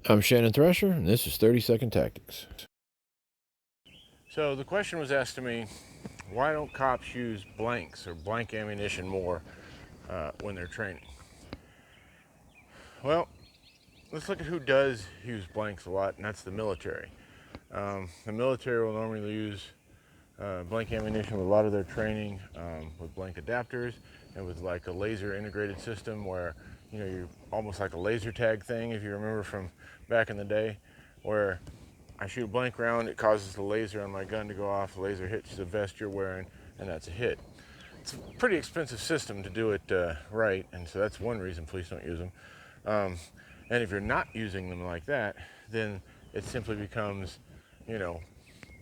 I'm Shannon Thresher, and this is 30-Second Tactics. So the question was asked to me, why don't cops use blanks or blank ammunition more when they're training? Well, let's look at who does use blanks a lot, and that's the military. The military will normally use blank ammunition with a lot of their training with blank adapters and with like a laser integrated system where you're almost like a laser tag thing, if you remember from back in the day, where I shoot a blank round, it causes the laser on my gun to go off, the laser hits the vest you're wearing, and that's a hit. It's a pretty expensive system to do it right, and so that's one reason police don't use them. And if you're not using them like that, then it simply becomes,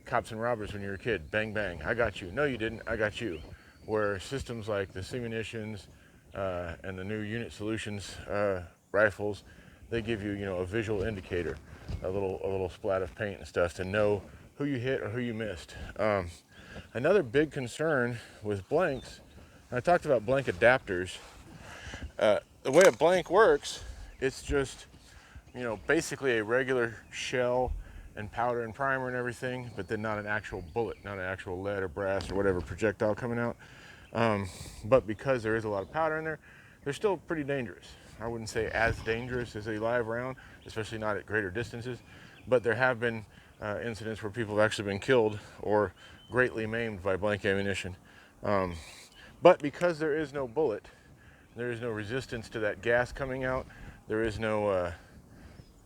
cops and robbers when you're a kid. Bang, bang, I got you. No, you didn't, I got you. Where systems like the Simunitions and the new Unit Solutions rifles, they give you, a visual indicator, a little splat of paint and stuff to know who you hit or who you missed. Another big concern with blanks, and I talked about blank adapters. The way a blank works, it's just, basically a regular shell and powder and primer and everything, but then not an actual bullet, not an actual lead or brass or whatever projectile coming out. But because there is a lot of powder in there, they're still pretty dangerous. I wouldn't say as dangerous as a live round, especially not at greater distances, but there have been incidents where people have actually been killed or greatly maimed by blank ammunition. But because there is no bullet, there is no resistance to that gas coming out, there is no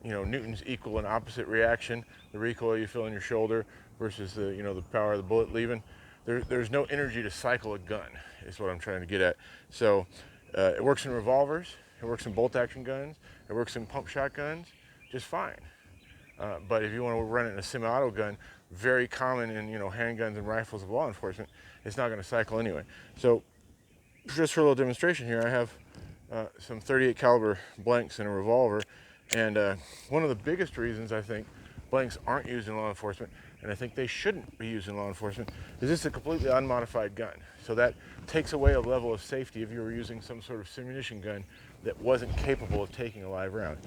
Newton's equal and opposite reaction, the recoil you feel in your shoulder versus the power of the bullet leaving. There's no energy to cycle a gun, is what I'm trying to get at. So it works in revolvers, it works in bolt action guns, it works in pump shotguns, just fine. But if you want to run it in a semi-auto gun, very common in handguns and rifles of law enforcement, it's not going to cycle anyway. So just for a little demonstration here, I have some 38 caliber blanks in a revolver, and one of the biggest reasons I think blanks aren't used in law enforcement, and I think they shouldn't be used in law enforcement, is this a completely unmodified gun. So that takes away a level of safety if you were using some sort of simunition gun that wasn't capable of taking a live round.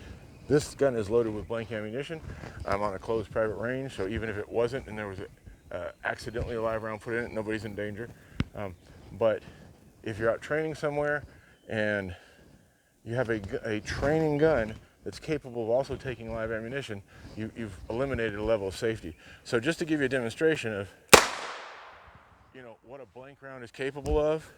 This gun is loaded with blank ammunition. I'm on a closed private range, so even if it wasn't and there was accidentally a live round put in it, nobody's in danger. But if you're out training somewhere and you have a training gun that's capable of also taking live ammunition, you've eliminated a level of safety. So just to give you a demonstration of what a blank round is capable of.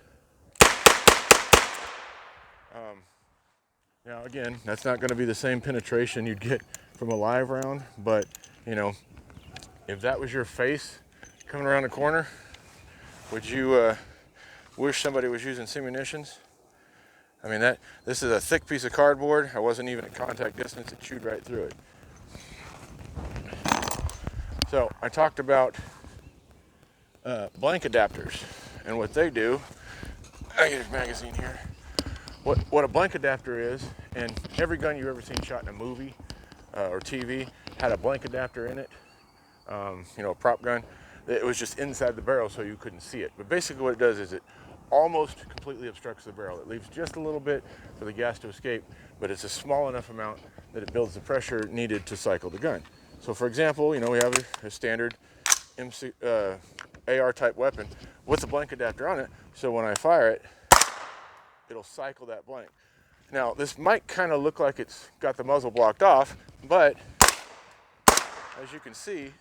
Now again, that's not going to be the same penetration you'd get from a live round, but if that was your face coming around the corner, would you wish somebody was using simunitions? I mean, this is a thick piece of cardboard. I wasn't even at contact distance. It chewed right through it. So I talked about blank adapters and what they do. I get a magazine here. What a blank adapter is, and every gun you've ever seen shot in a movie or TV had a blank adapter in it. A prop gun. It was just inside the barrel so you couldn't see it. But basically what it does is it almost completely obstructs the barrel. It leaves just a little bit for the gas to escape, but it's a small enough amount that it builds the pressure needed to cycle the gun. So for example, we have a standard AR type weapon with a blank adapter on it, so when I fire it, it'll cycle that blank. Now this might kind of look like it's got the muzzle blocked off, but as you can see,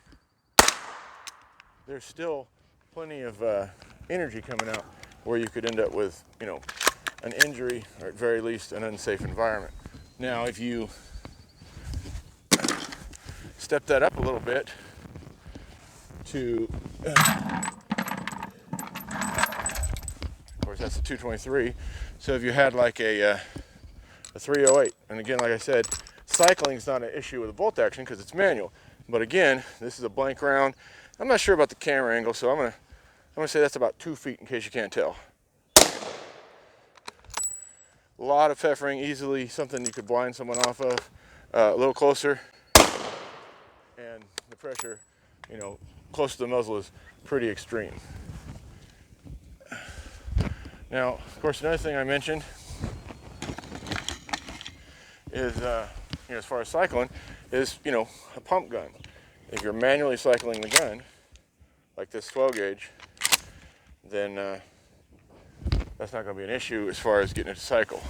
there's still plenty of energy coming out where you could end up with, an injury or at very least an unsafe environment. Now, if you step that up a little bit to, of course, that's a 223. So if you had like a 308, and again, like I said, cycling is not an issue with a bolt action because it's manual. But again, this is a blank round. I'm not sure about the camera angle, so I'm gonna say that's about 2 feet in case you can't tell. A lot of peppering, easily something you could blind someone off of. A little closer, and the pressure, close to the muzzle is pretty extreme. Now, of course, another thing I mentioned is, as far as cycling, is, a pump gun. If you're manually cycling the gun, like this 12 gauge, then that's not going to be an issue as far as getting it to cycle.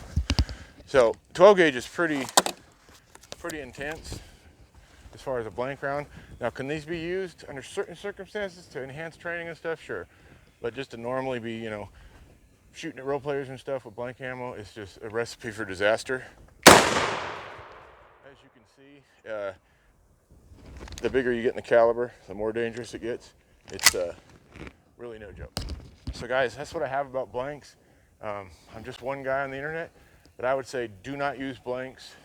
So 12 gauge is pretty intense as far as a blank round. Now, can these be used under certain circumstances to enhance training and stuff? Sure. But just to normally be, shooting at role players and stuff with blank ammo is just a recipe for disaster. As you can see, the bigger you get in the caliber, the more dangerous it gets. It's really no joke. So guys, that's what I have about blanks. I'm just one guy on the internet, but I would say do not use blanks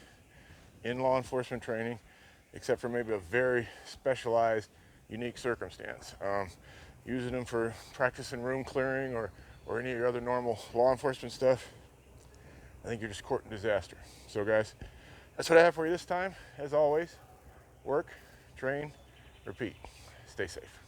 in law enforcement training, except for maybe a very specialized, unique circumstance. Using them for practicing room clearing or any of your other normal law enforcement stuff, I think you're just courting disaster. So guys, that's what I have for you this time. As always, work, train, repeat. Stay safe.